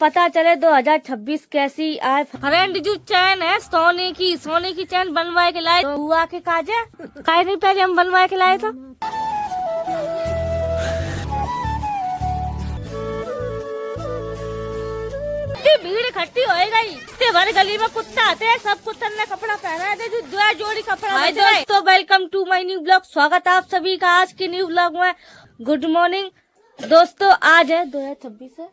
पता चले 2026 कैसी आए। फ्रेंड जो चैन है सोने की चैन बनवाए के लाए तो हुआ के काजे काहे नहीं पहले हम बनवाए के लाए तो भीड़ इकट्ठी हो गई। हमारे गली में कुत्ता आते हैं, सब कुत्तन ने कपड़ा पहना है जो दो जोड़ी कपड़ा। हाय दोस्तों, welcome to my new blog. स्वागत है आप सभी का आज के न्यू ब्लॉग में। गुड मॉर्निंग दोस्तों, आज है 2026 है,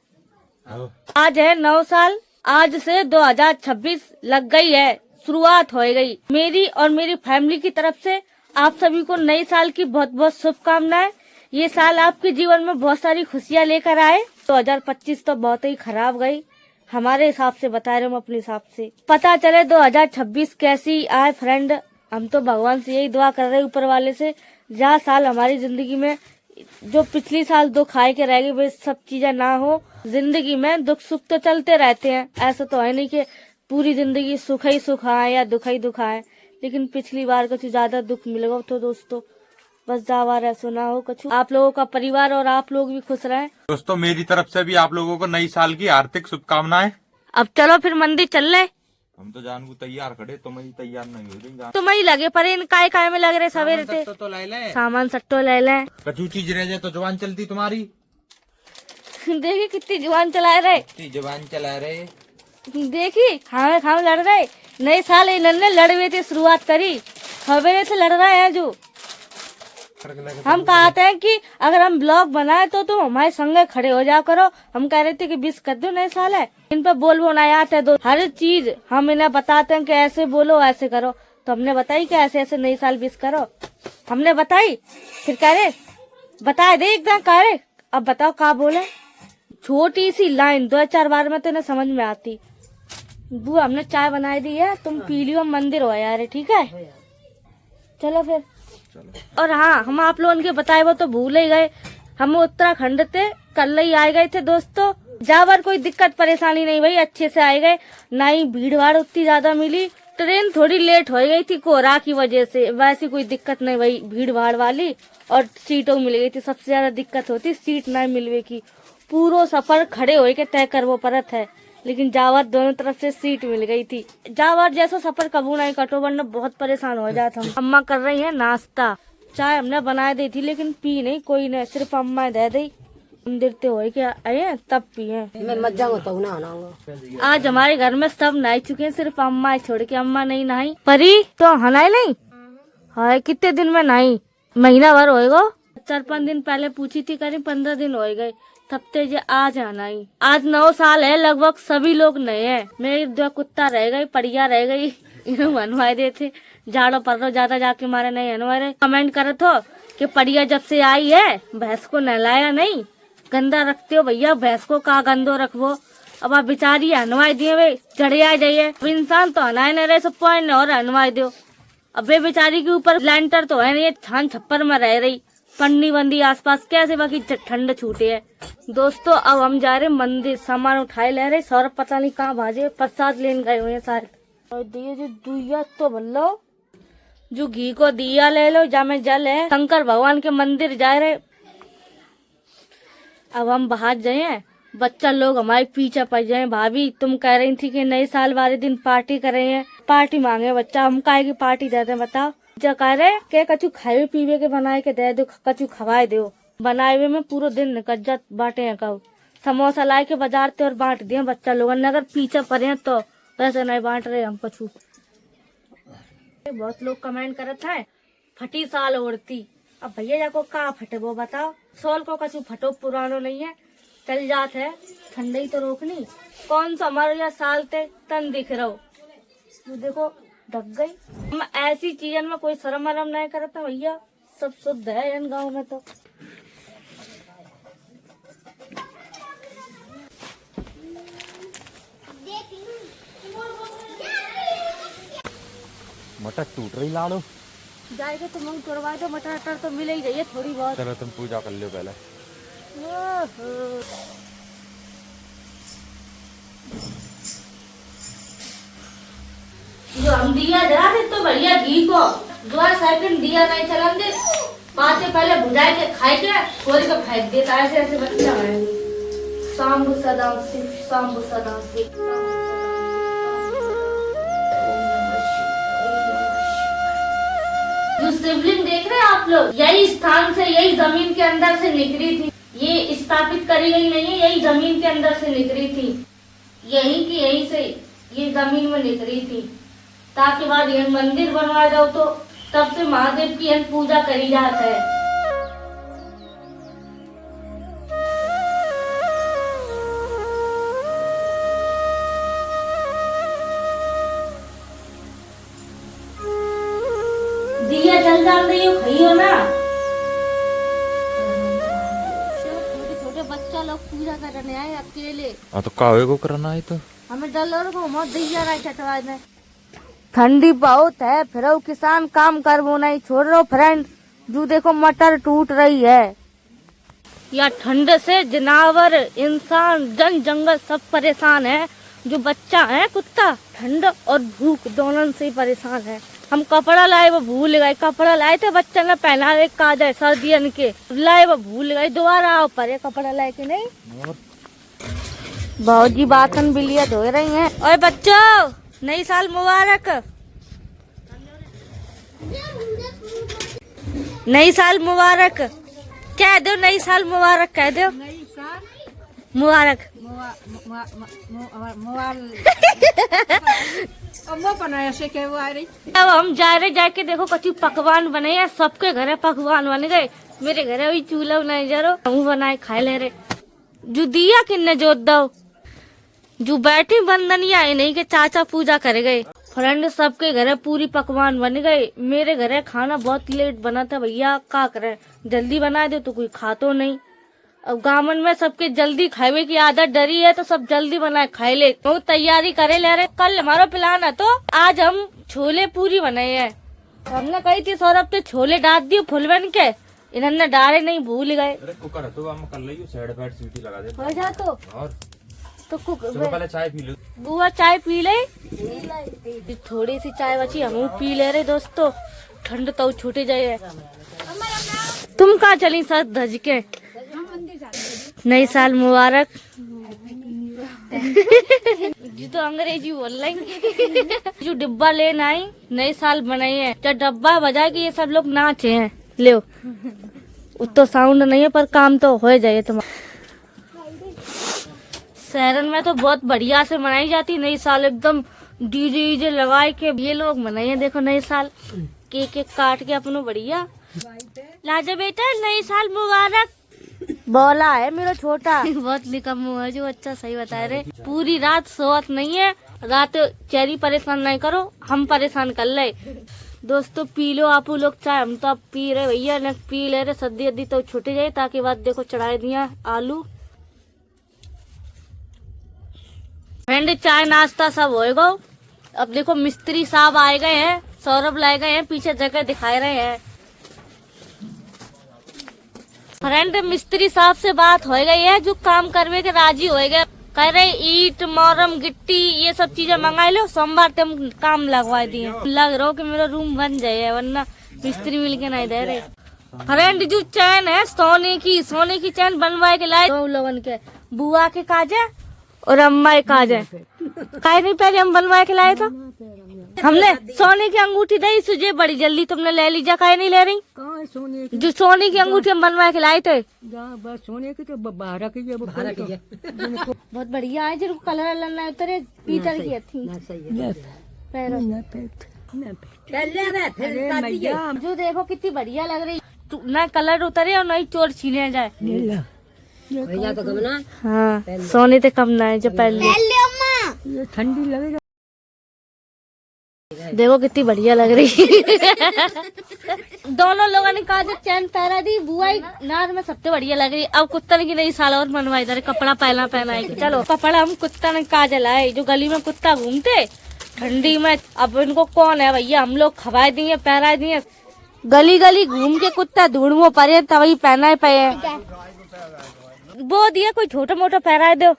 आज है 9 साल। आज से 2026 लग गई है, शुरुआत हो गई। मेरी और मेरी फैमिली की तरफ से आप सभी को नई साल की बहुत बहुत शुभकामनाएं। ये साल आपके जीवन में बहुत सारी खुशियां लेकर आए। 2025 तो बहुत ही खराब गई हमारे हिसाब से, बता रहे हूँ अपने हिसाब से। पता चले 2026 कैसी आए फ्रेंड। हम तो भगवान से यही दुआ कर रहे हैं, ऊपर वाले से, जहाँ साल हमारी जिंदगी में जो पिछली साल दुख आए के रह गए वे सब चीजें ना हो। जिंदगी में दुख सुख तो चलते रहते हैं, ऐसा तो है नहीं कि पूरी जिंदगी सुख ही सुख आए या दुख ही दुख आए। लेकिन पिछली बार कुछ ज्यादा दुख मिलेगा तो दोस्तों बस जावा ऐसा ना हो। कुछ आप लोगों का परिवार और आप लोग भी खुश रहें। दोस्तों मेरी तरफ से भी आप लोगों को नई साल की हार्दिक शुभकामनाएं। अब चलो फिर मंदिर चल रहे। हम तो जानबू तैयार खड़े, तुम ही तैयार नहीं हो रही। तुम ही लगे पर इन काय में लग रहे सवेरे थे। तो ले ले सामान सट्टो ले ले, कचू चीज रह जाए तो जुबान चलती तुम्हारी। देखी कितनी जुबान चला रहे, कितनी जुबान चला रहे। देखी खावे लड़ रहे। नए साल इन्होंने लड़वे थे, शुरुआत करी सवेरे से लड़ रहे हैं। जो हम कहते हैं कि अगर हम ब्लॉग बनाए तो तुम हमारे संगे खड़े हो जा करो। हम कह रहे थे कि 20 कर दो, नए साल है, इन पे बोल ना आते दो। हर चीज हम इन्हें बताते हैं कि ऐसे बोलो ऐसे करो, तो हमने बताई कि ऐसे ऐसे नई साल 20 करो। हमने बताई, फिर कह रहे बता दे एकदम कह रहे अब बताओ क्या बोले। छोटी सी लाइन 2-4 बार में तो इन्हें समझ में आती। बुआ हमने चाय बनाई दी है, तुम पी लियो, मंदिर हो यार, ठीक है चलो फिर। और हाँ, हम आप लोगों के बताए वो तो भूल ही गए। हम उत्तराखंड थे, कल ही आए गए थे दोस्तों। जावर कोई दिक्कत परेशानी नहीं भाई, अच्छे से आए गए। ना ही भीड़ भाड़ उतनी ज्यादा मिली। ट्रेन थोड़ी लेट हो गई थी कोहरा की वजह से, वैसी कोई दिक्कत नहीं भाई भीड़ भाड़ वाली। और सीटों मिल गई थी, सबसे ज्यादा दिक्कत होती सीट नहीं मिलवे की। पूरा सफर खड़े हो के तय करवो परत है, लेकिन जावर दोनों तरफ से सीट मिल गई थी। जावर जैसा सफर कबू नहीं कटो, वरना बहुत परेशान हो जाता हूँ। अम्मा कर रही है नाश्ता, चाय हमने बना दी थी लेकिन पी नहीं कोई ने, सिर्फ अम्मा दे दी। मंदिर ते हो के आए तब पिए। मैं मत जाऊंगा तो ना। आज हमारे घर में सब नहा चुके हैं, सिर्फ अम्मा छोड़ के। अम्मा नहीं नहाई। परी तो हनाई नहीं हाय, कितने दिन में नहाई? महीना भर होएगा। 4-5 दिन पहले पूछी थी, करीब 15 दिन हो गए तब तेज आज आना ही। आज 9 साल है, लगभग सभी लोग नए हैं। मेरी 2 कुत्ता रह गई, पड़िया रह गई, इन्हें बनवाए दे थे। झाड़ो पर रो ज्यादा जाके मारे नहीं हनवारे। कमेंट करे तो कि पड़िया जब से आई है भैंस को नहलाया नहीं, गंदा रखते हो भैया भैंस को, का गंदो रखबो। अब आप बेचारी हनवाई दिए वे जड़िया जाइए। अब इंसान तो हनाए न रहे, सब पॉइंट और हनवाई दो। अब वे बेचारी के ऊपर लैंटर तो है नहीं, छान छप्पर में रह रही, पन्नी बंदी आसपास, कैसे बाकी ठंड छूटे है। दोस्तों अब हम जा रहे मंदिर, सामान उठाए ले रहे। सौरभ पता नहीं कहाँ भाजे, प्रसाद लेने गए हुए शायद। और दिए जो दुइया तो बल्लो, जो घी को दिया ले लो, जा में जल है। शंकर भगवान के मंदिर जा रहे। अब हम बाहर जाए, बच्चा लोग हमारे पीछे पड़ जाए। भाभी तुम कह रही थी कि नए साल वाले दिन पार्टी कर रहे हैं, पार्टी मांगे बच्चा। हम काहे की पार्टी दे दे बताओ? जो कह रहे के कछु खाए पीवे के बनाए के दे दो, कछु खवाए दो। बनाए हुए में पूरा दिन निकल जात बांटे हैं। कहो समोसा लाए के बाजार ते और बांट दिए बच्चा लोगों ने। अगर पीछे पड़े हैं तो वैसे नहीं बांट रहे हम कछु। बहुत लोग कमेंट करते हैं फटी साल ओढ़ती। अब भैया जाको कहाँ फटे वो बताओ? सोल को कछु फटो पुरानो नहीं है, चल जात है, ठंडी तो रोकनी। कौन सा हमारे यहाँ साल ते तन दिख रहा हो, देखो ढक गई। हम ऐसी चीजन में कोई शर्म वरम नहीं करता भैया, सब शुद्ध है इन गाँव में। तो मटर टूट रही लाड़ो, जाएगा तो मुंह तोड़वा दो। मटर अटर तो मिल ही जाइए थोड़ी बहुत। चलो तुम पूजा कर लो पहले। जो हम दिया जला दे तो बढ़िया घी को 2 सेकंड दिया नहीं चलन दे, 5 से पहले भुजाए के खाए के थोड़ी को फेंक देता। ऐसे ऐसे बच्चा है शाम सदा से। सांब सदा से जो शिवलिंग देख रहे हैं आप लोग, यही स्थान से, यही जमीन के अंदर से निकली थी। ये स्थापित करी गई नहीं है, यही जमीन के अंदर से निकली थी, यहीं की यहीं से ये जमीन में निकली थी। ताकि बाद यह मंदिर बनवा जाओ तो तब से महादेव की यह पूजा करी जाता है। दिया जल डाल रही हो, खाइयो ना। छोटे छोटे बच्चा लोग पूजा करने आए अकेले। हाँ तो कावे को करना है तो हमें डलर को मत दिया रहा चटवा में। ठंडी बहुत है, फिर वो किसान काम कर वो नहीं छोड़ रहे फ्रेंड। जो देखो मटर टूट रही है। या ठंड से जनावर, इंसान, जन जंगल सब परेशान है। जो बच्चा है कुत्ता ठंड और भूख दोनों से परेशान है। हम कपड़ा लाए वो भूल गए, कपड़ा लाए थे बच्चा ने पहना एक काजर सर्दियन के लाए वो भूल गए, दोबारा आओ पर कपड़ा लाए के नहीं। बहुत जी बातन बिलिया धो रही हैं। और बच्चों नई साल मुबारक, नई साल मुबारक कह दो, नई साल मुबारक कह दो, मुबारक। अब हम जा रहे, जाके देखो कच्ची पकवान बने हैं, सबके घरे पकवान बन गए। मेरे घरे भी चूल्हा बनाए जा रहा, हम बनाए खाए ले रहे। जो दिया किन्ने जोत दो, जो बैठी बंदनिया नहीं के चाचा पूजा कर गए। फ्रेंड सबके घरे पूरी पकवान बन गए। मेरे घरे खाना बहुत लेट बना था भैया, क्या करे, जल्दी बना दे तो कोई खातो नहीं। अब गाँव में सबके जल्दी खावे की आदत डरी है तो सब जल्दी बनाए खाए ले, बहुत तैयारी करे ले रहे। कल हमारा प्लान है तो आज हम छोले पूरी बनाए हैं। हमने कही थी सौरभ तो छोले डाल दियो फुल बन के, इन्होंने डाले नहीं, भूल गए। कुकर तो हम कर ली, साइड पे सीटी लगा दे हो जा तो और तो चलो पहले चाय पी लो। बुआ चाय पी ले, थोड़ी सी चाय बची हम पी ले रहे दोस्तों, ठंड तो छूटे जाए। तुम कहाँ चली सर धज के? नई साल मुबारक। जी तो अंग्रेजी बोल रही। जो डिब्बा लेना आई नई साल बनाई है, जब डब्बा बजा के ये सब लोग नाचे हैं। ले तो साउंड नहीं है पर काम तो हो जाए तुम्हारा। शहरन में तो बहुत बढ़िया से मनाई जाती नई साल, एकदम डीजे लगाए के ये लोग मनाइए। देखो नई साल केक काट के अपनो बढ़िया। लाजा बेटा नई साल मुबारक बोला है मेरा छोटा। बहुत निकम्मू है जो, अच्छा सही बता रहे। पूरी रात सोवत नहीं है, रात चेरी परेशान नहीं करो, हम परेशान कर ले। दोस्तों पी लो आप लोग चाय, हम तो अब पी रहे भैया, न पी ले रहे। सर्दी अद्दी तो छूटे जाए ताकि बाद देखो चढ़ाई दिया आलू। फ्रेंड चाय नाश्ता सब होएगा। अब देखो मिस्त्री साहब आए गए हैं, सौरभ लाए गए हैं, पीछे जगह दिखाए रहे हैं। फ्रेंड मिस्त्री साहब से बात हो गई है, जो काम करवे के राजी हो गए। कह रहे ईट मोरम गिट्टी ये सब चीजें मंगा लो, सोमवार तक हम काम लगवा दिए। लग रहा हो कि मेरा रूम बन जाए, वरना मिस्त्री मिल के नहीं दे रहे। फ्रेंड जो चैन है सोने की चैन बनवाए के लाए दो लोगन के, बुआ के काजे और अम्मा के काजे। काहे नहीं पहले हम बनवाए के लाए तो हमने सोने की अंगूठी दी सुझे बड़ी जल्दी, तुमने ले लीजा, काहे नहीं ले रही? सोने जो सोने की अंगूठी हम बनवा के लाए थे, बस सोने की तो 12 की है, बहुत बढ़िया है। जिनको कलर ललना उतरे पीतल की थी। जो देखो कितनी बढ़िया लग रही, ना कलर उतरे और नहीं चोर छीने जाए। भैया तो कम ना, हाँ सोने से कम ना है जो पहले। ठंडी लगेगा। देखो कितनी बढ़िया लग रही। दोनों लोगों ने कहा जब चैन पहरा दी, बुआ नार में सबसे बढ़िया लग रही। अब कुत्ता की नई साल और मनवाई इधर कपड़ा पहना है। चलो कपड़ा हम कुत्ता ने काजल आए, जो गली में कुत्ता घूमते ठंडी में, अब इनको कौन है भैया, हम लोग खवाए दिए पहरा दिए। गली गली घूम के कुत्ता ढूंढो परे तभी पहना पे। वो दिया कोई छोटा मोटा पहरा दो।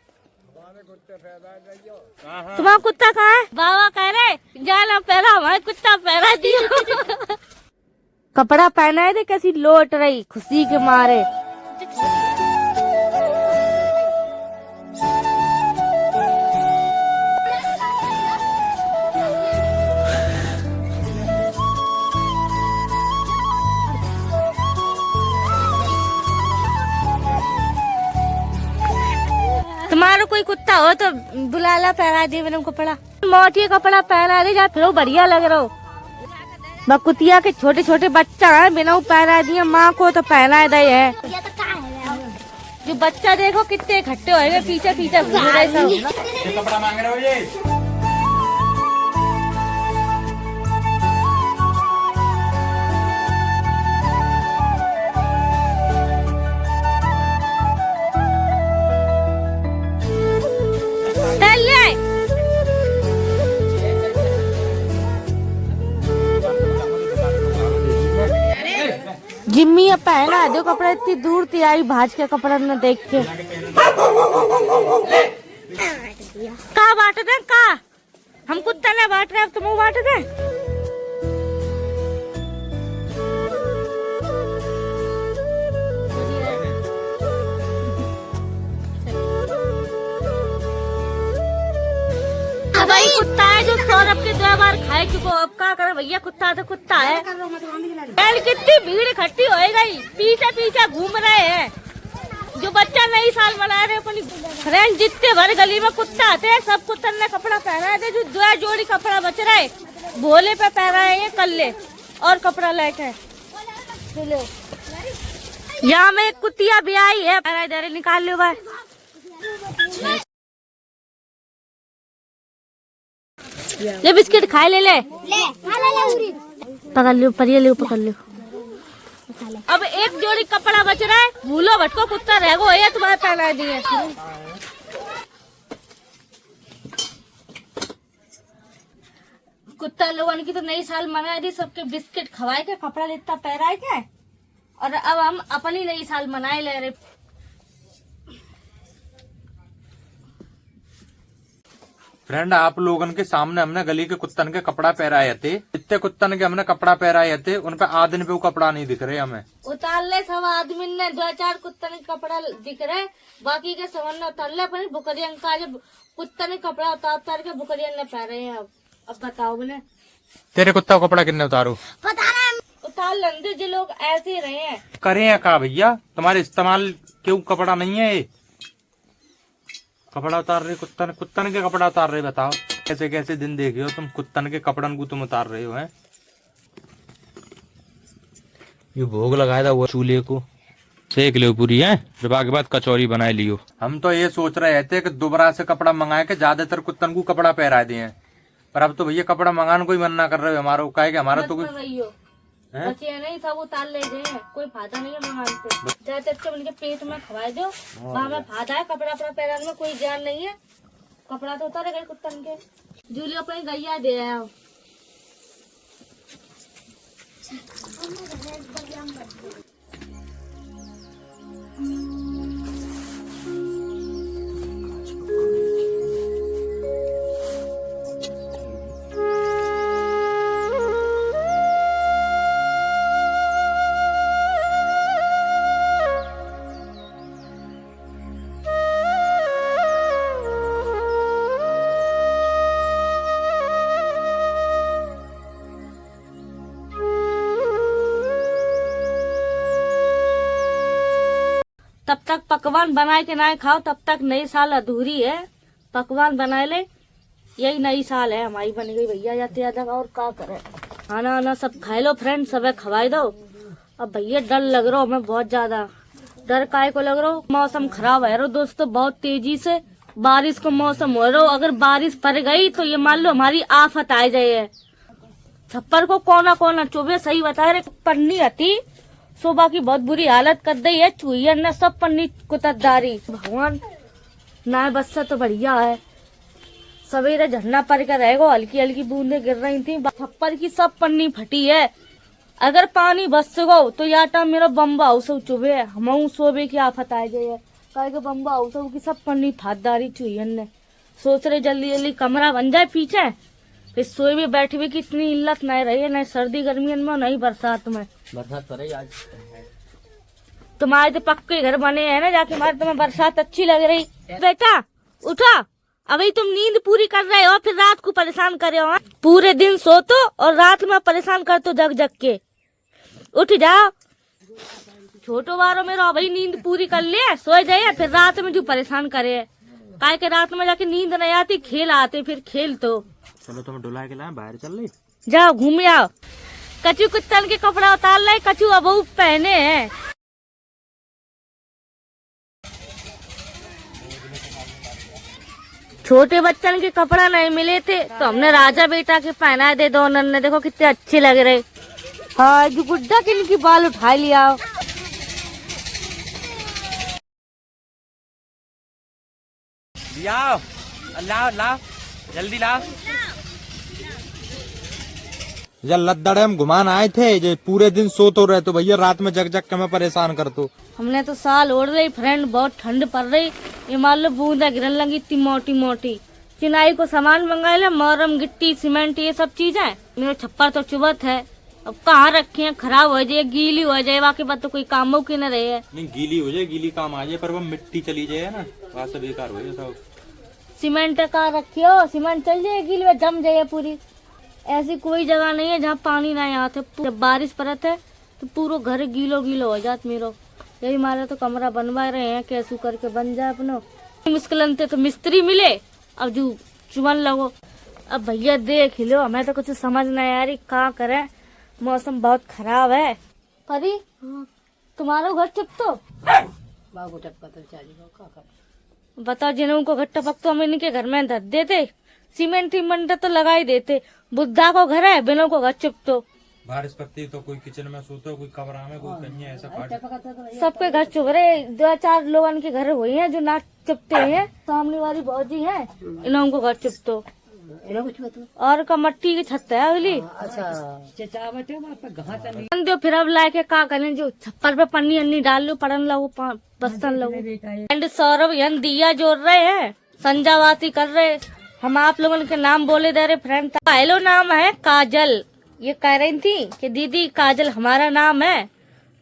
तुम्हारा कुत्ता कहाँ है? बाबा कह रहे जाना पहरा, हमारे कुत्ता पहरा दिया। कपड़ा पहना थे, कैसी लोट रही खुशी के मारे। इतना हो तो बुला ला, पहना दे मैंने कपड़ा, मोटी कपड़ा पहना दे जा, फिर वो बढ़िया लग रहा हो। बकुतिया के छोटे छोटे बच्चा है, बिना पहना दिए, माँ को तो पहना दे है। जो बच्चा देखो कितने इकट्ठे होए, पीछे पीछे घूम रहे सब। कपड़ा मांग रहे हो ये? जिम्मी अब पहना दो कपड़ा, इतनी दूर थी आई भाज के कपड़ा न देख के। का बांट दे का? हम कुत्ता ना बांट रहे, अब तुम बांट दे। भाई कुत्ता है जो सौरभ के 2 बार खाए चुको, अब क्या करे भैया, कुत्ता तो कुत्ता है। कितनी भीड़ इकट्ठी हो गई, पीछे पीछे घूम रहे हैं। जो बच्चा नई साल मना रहे अपनी फ्रेंड, जितने भर गली में कुत्ता आते हैं, सब कुत्ता ने कपड़ा पहना है। जो 2 जोड़ी कपड़ा बच रहा है, भोले पे पहना है ये कल ले, और कपड़ा लेके यहाँ में एक कुतिया भी आई है, इधर निकाल लो भाई। ले बिस्किट खाए, ले पकड़ लो, परिये ले पकड़ लो। अब एक जोड़ी कपड़ा बच रहा है, भूलो भटको कुत्ता रह गो, ये तुम्हारे पहना दिए। कुत्ता लोगों की तो नई साल मना दी, सबके बिस्किट खवाए के, कपड़ा लेता पहराए के, और अब हम अपनी नई साल मनाए ले रहे। फ्रेंड, आप लोगन के सामने हमने गली के कुत्तन के कपड़ा पहराए थे। इतने कुत्तन के हमने कपड़ा पहराए थे, उन पे आदमी पे वो कपड़ा नहीं दिख रहे हमें। उतार ले सब आदमी ने, 2-4 कुत्तन के कपड़ा दिख रहे, बाकी के सब ने उतार ले। अपनी बुकरिया का जब कुत्तन के कपड़ा उतार के बुकरिया ने पहरे हैं। अब बताओ मैंने, तेरे कुत्ता को कपड़ा कितने उतारू? पता नहीं, उतार लेंगे जो लोग ऐसे ही रहे हैं। करे हैं का भैया, तुम्हारे इस्तेमाल क्यों कपड़ा नहीं है ये? कपड़ा उतार रहे कुत्तन के कपड़ा उतार रहे, बताओ कैसे कैसे दिन देखे हो तुम, कुत्तन के कपड़न को तुम उतार रहे हो हैं? ये भोग लगाया था वो चूल्हे को, सेक लो पूरी है, विवाह के बाद कचौरी बनाए लियो। हम तो ये सोच रहे थे कि दोबारा से कपड़ा मंगाए के ज्यादातर कुत्तन को कपड़ा पहरा दिए, पर अब तो भैया कपड़ा मंगाने कोई मना कर रहे हो हमारा, क्या है कि हमारा तो कोई बचे नहीं, सब उतार ले गए, कोई फायदा नहीं है मंगाने से। जाते उनके पेट में खवाए दो, वहाँ में फायदा है। कपड़ा अपना पहनाने में कोई ज्ञान नहीं है, कपड़ा तो उतारे गए कुत्तन के। जूलियो अपनी गैया दे आया। तब तक पकवान बनाए के ना खाओ, तब तक नई साल अधूरी है। पकवान बनाए ले, यही नई साल है हमारी बन गई भैया। जाते ज्यादा और क्या करे, खाना वाना सब खाए लो फ्रेंड, सब खवाए दो। अब भैया डर लग रहा हमें बहुत ज्यादा। डर काय को लग रहा हो, मौसम खराब है रो दोस्तों, बहुत तेजी से बारिश को मौसम हो रहा। अगर बारिश पड़ गई तो ये मान लो हमारी आफत आ जाए। छप्पर को कोना कोना चुभे, सही बता रहे, पन्नी आती शोभा की बहुत बुरी हालत कर दी है। चूहियन ने सब पन्नी कुतरदारी, भगवान ना बस से तो बढ़िया है। सवेरे झरना पर कर रहेगा, हल्की हल्की बूंदे गिर रही थी, छप्पर की सब पन्नी फटी है। अगर पानी बस गो तो याटा मेरा बम्बा हाउस चुभे, हम सोबे की आफत आ जाए। कहे बम्बा हाउस की सब पन्नी थादारी चूहियन ने। सोच रहे जल्दी जल्दी कमरा बन जाए पीछे, फिर सोए भी बैठे भी, कितनी इल्लत नहीं रही है, नहीं सर्दी गर्मियों में नहीं बरसात में। बरसात पड़े आज, तुम्हारे तो पक्के घर बने हैं ना, जाके हमारे तुम्हें बरसात अच्छी लग रही। बेटा उठा, अभी तुम नींद पूरी कर रहे हो, फिर रात को परेशान करे हो। पूरे दिन सोतो और रात में परेशान करते जग जग के। उठ जाओ, छोटो बारो में रहो भाई, नींद पूरी कर ले, सो जाए, फिर रात में जो परेशान करे। काय के रात में जाके नींद नहीं आती, खेल आते फिर खेल तो। चलो तुम डुला के लाए, बाहर चल रही। जाओ घूम आओ। कचू कुत्तन के कपड़ा उतार लाए, कचू अब पहने हैं। छोटे बच्चन के कपड़ा नहीं मिले थे तो हमने राजा बेटा के पहना दे दो ने, देखो कितने अच्छे लग रहे। हाँ जो गुड्डा के इनकी बाल उठा लिया। लाओ लाओ लाओ जल्दी लाओ। जब लद्दड़ हम घुमान आए थे, जो पूरे दिन सो तो रहे तो भैया रात में जग जग के मैं परेशान कर तो। हमने तो साल ओढ़ रही फ्रेंड, बहुत ठंड पड़ रही। ये मान लो बूंदा गिरन लगी इतनी मोटी मोटी। चिनाई को सामान मंगाए ले, मोरम गिट्टी सीमेंट ये सब चीजें। मेरा छप्पर तो चुबत है, अब कहाँ रखे हैं, खराब हो जाए गीली हो जाए, बाकी बात तो कोई काम की न रहे है। नहीं गीली हो जाए, गीली काम आ जाए, पर वो मिट्टी चली जाए ना, वहाँ से बेकार हो जाए सब। सीमेंट का रखियो, सीमेंट चल जाए गीली में जम जाए पूरी। ऐसी कोई जगह नहीं है जहाँ पानी ना आते। जब बारिश पड़त है तो पूरा घर गीलो गीलो हो जात मेरो। यही मारे तो कमरा बनवा रहे हैं, कैसे करके बन जाए अपनो। मुश्किल तो मिस्त्री मिले, अब जो चुमन लगो। अब भैया देख लो, हमें तो कुछ समझ नहीं आ रही क्या करें, मौसम बहुत खराब है। परी तुम्हारा घर चुप तो बाबू टप्पा तो चाहिए, बताओ, जिन्हों को घर टपक तो हम इनके घर में धर देते, सीमेंट वीमेंट तो लगा ही देते। बुद्धा को घर है, बिनों को घर चुप तो। बारिश पड़ती तो कोई किचन में सोते, कोई कमरा में, कोई कहीं ऐसा सबके घर चुप रहे। 2-4 लोगों के घर हुए हैं जो ना चुपते हैं। सामने वाली भौजी है, इन्हों को घर चुप तो। और का मट्टी की छत है अगली। दो फिर अब लाके का करें, जो छप्पर पे पन्नी अन्नी डाल लो, पड़न लगो, बस्तन लगो। एंड सौरभ यन दिया जोड़ रहे हैं, संजावाती कर रहे। हम आप लोगों के नाम बोले दे रहे फ्रेंड। पहलो नाम है काजल। ये कह रही थी कि दीदी काजल हमारा नाम है,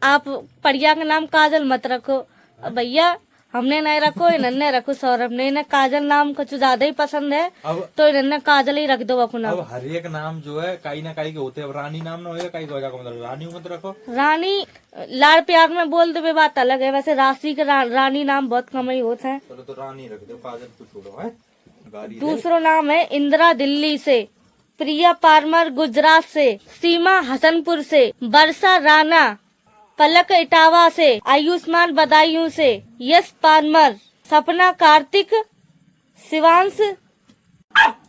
आप परिया का नाम काजल मत रखो। भैया हमने नहीं रखो, इन्होंने रखो, सौरभ ने। इन्हें काजल नाम कुछ ज्यादा ही पसंद है, तो इन्होंने काजल ही रख दो अपना। अब हर एक नाम जो है कहीं ना कहीं के होते हैं। रानी नाम ना होगा कहीं का मतलब रानी मत रखो। रानी लाड़ प्यार में बोल दे बात अलग है, वैसे राशि के रानी नाम बहुत कम ही होते हैं। चलो तो रानी रख दो, काजल को छोड़ो है। दूसरा नाम है इंदिरा दिल्ली से, प्रिया पारमर गुजरात से, सीमा हसनपुर से, वर्षा राणा पलक इटावा से, आयुष्मान बदायूं से, यश पारमर, सपना कार्तिक, शिवांश,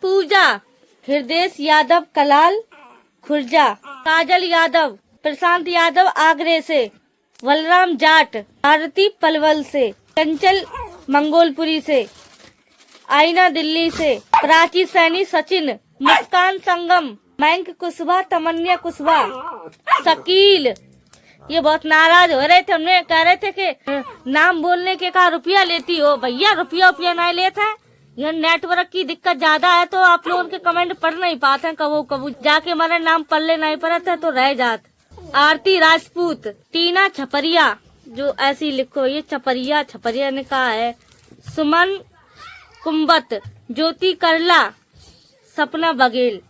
पूजा, हृदय यादव कलाल खुर्जा, काजल यादव, प्रशांत यादव आगरे से, बलराम जाट, आरती पलवल से, चंचल मंगोलपुरी से, आईना दिल्ली से, प्राची सैनी सचिन, मुस्कान संगम, मयंक कुशवाहा, तमन्या कुशवाहा, शकील। ये बहुत नाराज हो रहे थे, हमने कह रहे थे कि नाम बोलने के का रुपया लेती हो। भैया रुपया नहीं लेते हैं, यह नेटवर्क की दिक्कत ज्यादा है तो आप लोगों के कमेंट पढ़ नहीं पाते हैं। कबू कबू जाके हमारे नाम पढ़ले नहीं पड़ते तो रह जात। आरती राजपूत, टीना छपरिया, जो ऐसी लिखो, ये छपरिया ने कहा है। सुमन कुंबत, ज्योति करला, सपना बघेल।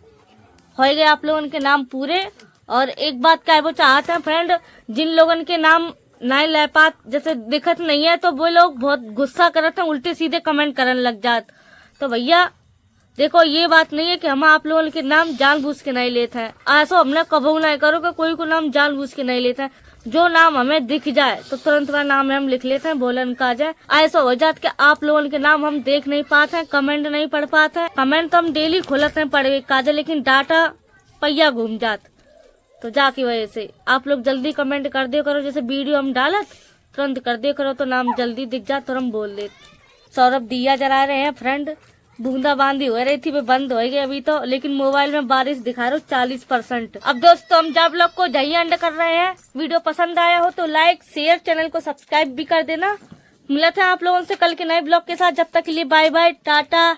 हो गए आप लोगों के नाम पूरे। और एक बात क्या वो चाहते हैं फ्रेंड, जिन लोगों के नाम नहीं ले पात, जैसे दिक्कत नहीं है, तो वो लोग बहुत गुस्सा करते हैं, उल्टे सीधे कमेंट करने लग जात। तो भैया देखो, ये बात नहीं है कि हम आप लोगों के नाम जानबूझ के नहीं लेते हैं। ऐसा हमने कबू नहीं करो कि कोई को नाम जानबूझ के नहीं लेते हैं। जो नाम हमें दिख जाए तो तुरंत वह नाम हम लिख लेते हैं, बोलन का जाए। ऐसा हो जाता कि आप लोगों के नाम हम देख नहीं पाते हैं, कमेंट नहीं पढ़ पाते हैं। कमेंट तो हम डेली खोलते हैं पढ़े काजे, लेकिन डाटा पहिया घूम जात। तो जाके वजह से आप लोग जल्दी कमेंट कर दिया करो, जैसे वीडियो हम डालत तुरंत कर दिया करो तो नाम जल्दी दिख जात और हम बोल देते। सौरभ दिया जला रहे हैं फ्रेंड, बूंदाबांदी हो रही थी, वे बंद हो गई अभी तो, लेकिन मोबाइल में बारिश दिखा रहा 40%। अब दोस्तों हम जब लोग को जही एंड कर रहे हैं। वीडियो पसंद आया हो तो लाइक शेयर, चैनल को सब्सक्राइब भी कर देना। मिलते हैं आप लोगों से कल के नए ब्लॉग के साथ। जब तक के लिए बाय बाय, टाटा।